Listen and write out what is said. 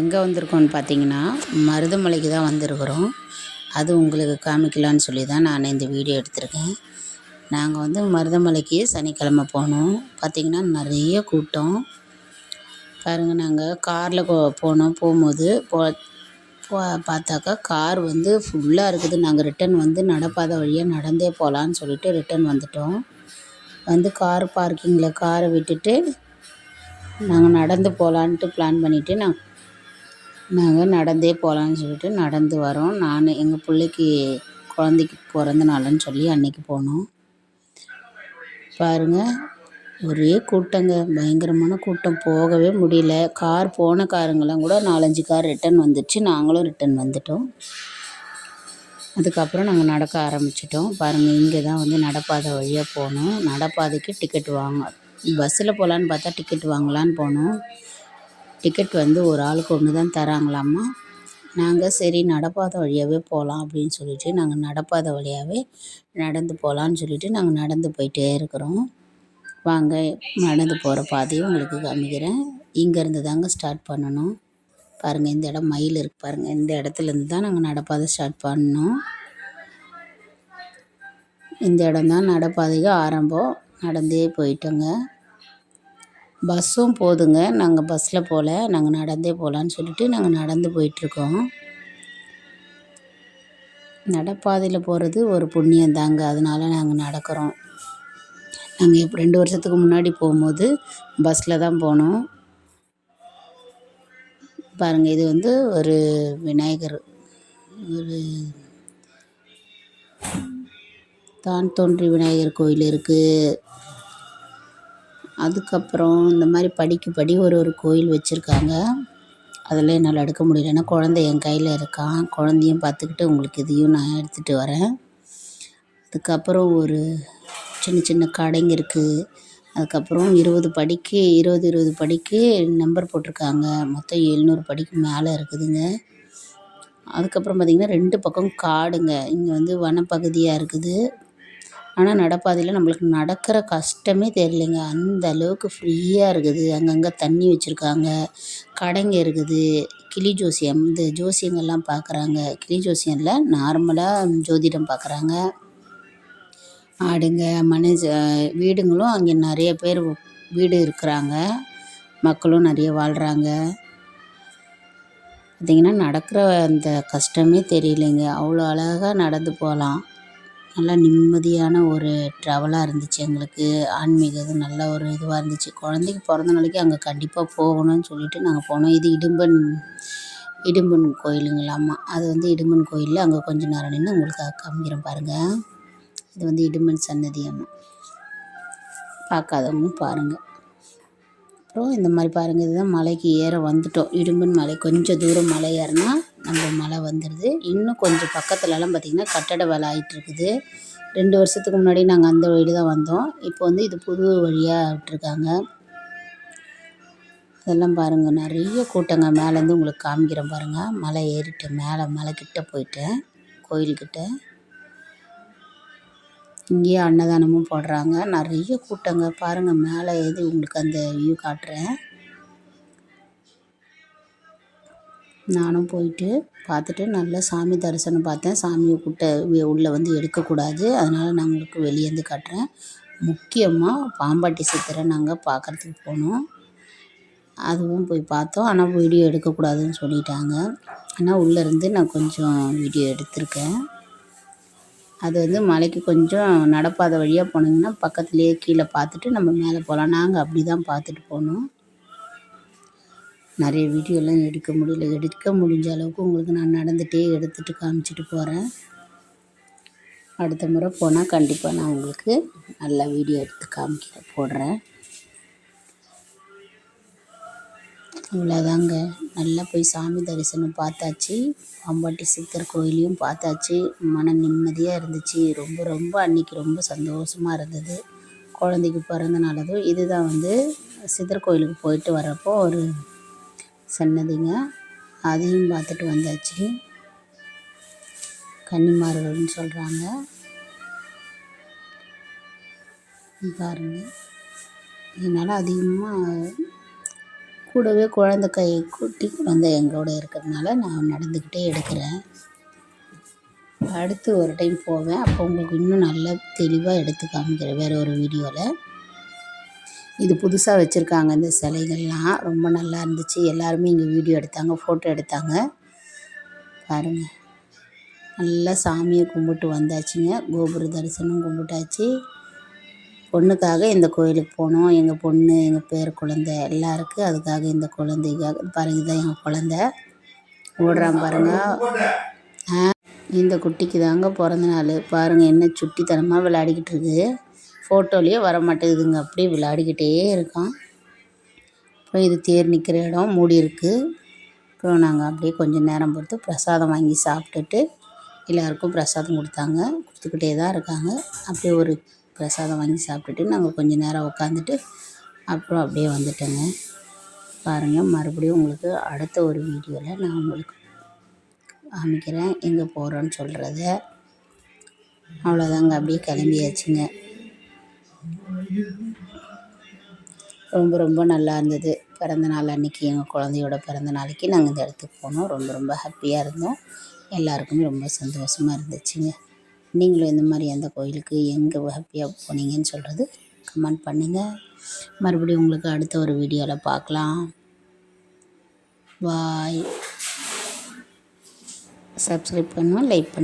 எங்கே வந்திருக்கோன்னு பார்த்தீங்கன்னா மருதமலைக்கு தான் வந்திருக்கிறோம். அது உங்களுக்கு காமிக்கலான்னு சொல்லி தான் நான் இந்த வீடியோ எடுத்திருக்கேன். நாங்கள் வந்து மருதமலைக்கு சனிக்கிழமை போனோம். பார்த்திங்கன்னா நிறைய கூட்டம். பாருங்கள், நாங்கள் காரில் போகும்போது பார்த்தாக்கா கார் வந்து ஃபுல்லாக இருக்குது. நாங்கள் ரிட்டன் வந்து நடப்பாதை வழியாக நடந்தே போகலான்னு சொல்லிட்டு ரிட்டன் வந்துட்டோம். வந்து கார் பார்க்கிங்கில் காரை விட்டுட்டு நாங்கள் நடந்து போகலான்ட்டு பிளான் பண்ணிவிட்டு நாங்கள் நடந்தே போகலான்னு சொல்லிட்டு நடந்து வரோம். நான் எங்கள் பிள்ளைக்கு குழந்தைக்கு பிறந்த நாளுன்னு சொல்லி அன்றைக்கி போனோம். பாருங்கள், ஒரே கூட்டங்க, பயங்கரமான கூட்டம், போகவே முடியல. போன காருங்கெல்லாம் கூட 4-5 கார் ரிட்டன் வந்துடுச்சு. நாங்களும் ரிட்டன் வந்துட்டோம். அதுக்கப்புறம் நாங்கள் நடக்க ஆரம்பிச்சிட்டோம். பாருங்கள், இங்கே தான் வந்து நடப்பாதை வழியாக போனோம். நடப்பாதைக்கு டிக்கெட் பஸ்ஸில் போகலான்னு பார்த்தா டிக்கெட் வாங்கலான்னு போனோம். டிக்கெட் வந்து ஒரு ஆளுக்கு ஒன்று தான் தராங்களாம்மா. நாங்கள் சரி நடப்பாதை வழியாகவே போகலாம் அப்படின்னு சொல்லிட்டு நாங்கள் நடப்பாதை வழியாகவே நடந்து போகலான்னு சொல்லிட்டு நாங்கள் நடந்து போயிட்டே இருக்கிறோம். வாங்க, நடந்து போகிற பாதையும் உங்களுக்கு காமிக்கிறேன். இங்கேருந்து தாங்க ஸ்டார்ட் பண்ணணும். பாருங்கள், இந்த இடம் மயில் இருக்குது பாருங்கள். இந்த இடத்துலேருந்து தான் நாங்கள் நடப்பாதை ஸ்டார்ட் பண்ணோம். இந்த இடம் தான் நடப்பாதைக்கு ஆரம்பம். நடந்தே போயிட்டோங்க. பஸ்ஸும் போதுங்க. நாங்கள் பஸ்ஸில் போகல, நாங்கள் நடந்தே போகலான்னு சொல்லிட்டு நாங்கள் நடந்து போயிட்டுருக்கோம். நடப்பாதையில் போகிறது ஒரு புண்ணியம் தாங்க. அதனால நாங்கள் நடக்கிறோம். நாங்கள் இப்போ 2 வருஷத்துக்கு முன்னாடி போகும்போது பஸ்ஸில் தான் போனோம். பாருங்கள், இது வந்து ஒரு விநாயகர், ஒரு தான் தோன்றி விநாயகர் கோயில் இருக்குது. அதுக்கப்புறம் இந்த மாதிரி படிக்கு ஒரு கோயில் வச்சுருக்காங்க. அதில் என்னால் எடுக்க முடியல, ஏன்னா குழந்தை என் கையில் இருக்கான். குழந்தையும் பார்த்துக்கிட்டு உங்களுக்கு இதையும் நான் எடுத்துகிட்டு வரேன். அதுக்கப்புறம் ஒரு சின்ன சின்ன கடைங்க இருக்குது. அதுக்கப்புறம் 20 படிக்கு நம்பர் போட்டிருக்காங்க. மொத்தம் 700 படிக்கு மேலே இருக்குதுங்க. அதுக்கப்புறம் பார்த்திங்கன்னா 2 பக்கம் காடுங்க. இங்கே வந்து வனப்பகுதியாக இருக்குது. ஆனால் நடப்பாதையில் நம்மளுக்கு நடக்கிற கஷ்டமே தெரியலைங்க. அந்த அளவுக்கு ஃப்ரீயாக இருக்குது. அங்கங்கே தண்ணி வச்சுருக்காங்க, கடைங்க இருக்குது. கிளி ஜோசியம், இந்த ஜோசியங்கள்லாம் பார்க்குறாங்க. கிளி ஜோசியம் இல்லை, நார்மலாக ஜோதிடம் பார்க்குறாங்க. ஆடுங்க, வீடுங்களும் அங்கே நிறைய பேர் வீடு இருக்கிறாங்க. மக்களும் நிறைய வாழ்கிறாங்க. பார்த்திங்கன்னா நடக்கிற அந்த கஷ்டமே தெரியலைங்க. அவ்வளோ அழகாக நடந்து போகலாம். நல்லா நிம்மதியான ஒரு ட்ராவலாக இருந்துச்சு எங்களுக்கு. ஆன்மீக இது நல்ல ஒரு இதுவாக இருந்துச்சு. குழந்தைக்கு பிறந்த நாளைக்கு அங்கே கண்டிப்பாக போகணும்னு சொல்லிட்டு நாங்கள் போனோம். இது இடும்பன் கோயிலுங்களாம்மா. அது வந்து இடும்பன் கோயிலில் அங்கே கொஞ்சம் நேரம் நின்று உங்களுக்கு காமிக்கிறேன் பாருங்கள். இது வந்து இடும்பன் சன்னதியம்மா. பார்க்காதவங்க பாருங்கள். அப்புறம் இந்த மாதிரி பாருங்கள், இதுதான் மலைக்கு ஏற வந்துட்டோம். இடும்பன் மலை கொஞ்சம் தூரம் மலை ஏறினா நம்ம மலை வந்துடுது. இன்னும் கொஞ்சம் பக்கத்துலலாம் பார்த்திங்கன்னா கட்டட வேலை ஆகிட்டுருக்குது. 2 வருஷத்துக்கு முன்னாடி நாங்கள் அந்த வழி தான் வந்தோம். இப்போ வந்து இது புது வழியாக விட்டுருக்காங்க. அதெல்லாம் பாருங்கள், நிறைய கூட்டங்க. மேலேருந்து உங்களுக்கு காமிக்கிறேன் பாருங்கள். மலை ஏறிட்டேன், மேலே மலைக்கிட்ட போயிட்டேன், கோயில்கிட்ட. இங்கேயே அன்னதானமும் போடுறாங்க. நிறைய கூட்டங்க பாருங்கள். மேலே ஏறி உங்களுக்கு அந்த வியூ காட்டுறேன். நானும் போயிட்டு பார்த்துட்டு நல்லா சாமி தரிசனம் பார்த்தேன். சாமியை உள்ளே வந்து எடுக்கக்கூடாது, அதனால் நான் உங்களுக்கு வெளியேருந்து காட்டுறேன். முக்கியமாக பாம்பாட்டி சித்தரை நாங்கள் பார்க்குறதுக்கு போனோம். அதுவும் போய் பார்த்தோம். ஆனால் வீடியோ எடுக்கக்கூடாதுன்னு சொல்லிட்டாங்க. ஆனால் உள்ளேருந்து நான் கொஞ்சம் வீடியோ எடுத்திருக்கேன். அது வந்து மலைக்கு கொஞ்சம் நடப்பாதை வழியாக போனீங்கன்னா பக்கத்துலேயே கீழே பார்த்துட்டு நம்ம மேலே போகலாம். நாங்கள் அப்படி தான் பார்த்துட்டு போனோம். நிறைய வீடியோலாம் எடுக்க முடியல. எடுக்க முடிஞ்ச அளவுக்கு உங்களுக்கு நான் நடந்துகிட்டே எடுத்துகிட்டு காமிச்சிட்டு போகிறேன். அடுத்த முறை போனால் கண்டிப்பாக நான் உங்களுக்கு நல்லா வீடியோ எடுத்து போடுறேன். இவ்வளோதாங்க. நல்லா போய் சாமி தரிசனம் பார்த்தாச்சு. பாம்பாட்டி சித்தர் கோயிலையும் பார்த்தாச்சு. மன நிம்மதியாக இருந்துச்சு. ரொம்ப அன்றைக்கி ரொம்ப சந்தோஷமாக இருந்தது. குழந்தைக்கு பிறந்த நாள் அதுவும். இதுதான் வந்து சித்தர் கோயிலுக்கு போயிட்டு வரப்போ ஒரு சன்னதிங்க. அதையும் பார்த்துட்டு வந்தாச்சு. கன்னிமார்கள்னு சொல்கிறாங்க பாருங்கள். இதனால் அதிகமாக கூடவே குழந்தை குட்டி குழந்தை எங்கூட இருக்கிறதுனால நான் நடந்துக்கிட்டே எடுக்கிறேன். அடுத்து ஒரு டைம் போவேன். அப்போ உங்களுக்கு இன்னும் நல்லா தெளிவாக எடுத்து காமிக்கிறேன் வேறு ஒரு வீடியோவில். இது புதுசாக வச்சுருக்காங்க இந்த சிலைகள்லாம். ரொம்ப நல்லா இருந்துச்சு. எல்லாருமே இங்கே வீடியோ எடுத்தாங்க, ஃபோட்டோ எடுத்தாங்க. பாருங்கள், நல்லா சாமியை கும்பிட்டு வந்தாச்சுங்க. கோபுர தரிசனம் கும்பிட்டாச்சு. பொண்ணுக்காக இந்த கோயிலுக்கு போனோம். எங்கள் பொண்ணு, எங்கள் பேர குழந்தை எல்லாம் இருக்குது. அதுக்காக இந்த குழந்தைக்காக பாருங்கள், இதுதான் எங்கள் குழந்த ஓடுறான் பாருங்கள். இந்த குட்டிக்கு தாங்க பிறந்த நாள். பாருங்கள் என்ன சுட்டித்தனமாக விளையாடிக்கிட்டு இருக்குது. ஃபோட்டோலேயே வர மாட்டேங்குதுங்க, அப்படியே விளையாடிக்கிட்டே இருக்கான். அப்புறம் இது தேர் நிற்கிற இடம் மூடி இருக்குது. அப்புறம் நாங்கள் அப்படியே கொஞ்சம் நேரம் பொறுத்து பிரசாதம் வாங்கி சாப்பிட்டுட்டு எல்லாருக்கும் பிரசாதம் கொடுத்தாங்க. கொடுத்துக்கிட்டே தான் இருக்காங்க. அப்படியே ஒரு பிரசாதம் வாங்கி சாப்பிட்டுட்டு நாங்கள் கொஞ்சம் நேரம் உட்காந்துட்டு அப்புறம் அப்படியே வந்துட்டோங்க. பாருங்கள், மறுபடியும் உங்களுக்கு அடுத்த ஒரு வீடியோவில் நான் உங்களுக்கு காமிக்கிறேன் எங்கே போகிறோன்னு சொல்கிறத. அவ்வளோதாங்க, அப்படியே கிளம்பியாச்சுங்க. ரொம்ப ரொம்ப நல்லா இருந்தது. பிறந்த நாள் அன்றைக்கி, எங்கள் குழந்தையோட பிறந்த நாளைக்கு நாங்கள் இந்த இடத்துக்கு போனோம். ரொம்ப ரொம்ப ஹாப்பியாக இருந்தோம். எல்லாருக்குமே ரொம்ப சந்தோஷமாக இருந்துச்சுங்க. நீங்களும் இந்த மாதிரி எந்த கோயிலுக்கு எங்கே ஹாப்பியாக போனீங்கன்னு சொல்கிறது கமெண்ட் பண்ணுங்கள். மறுபடியும் உங்களுக்கு அடுத்த ஒரு வீடியோவில் பார்க்கலாம். பாய். சப்ஸ்கிரைப் பண்ணுங்கள், லைக் பண்ணுங்கள்.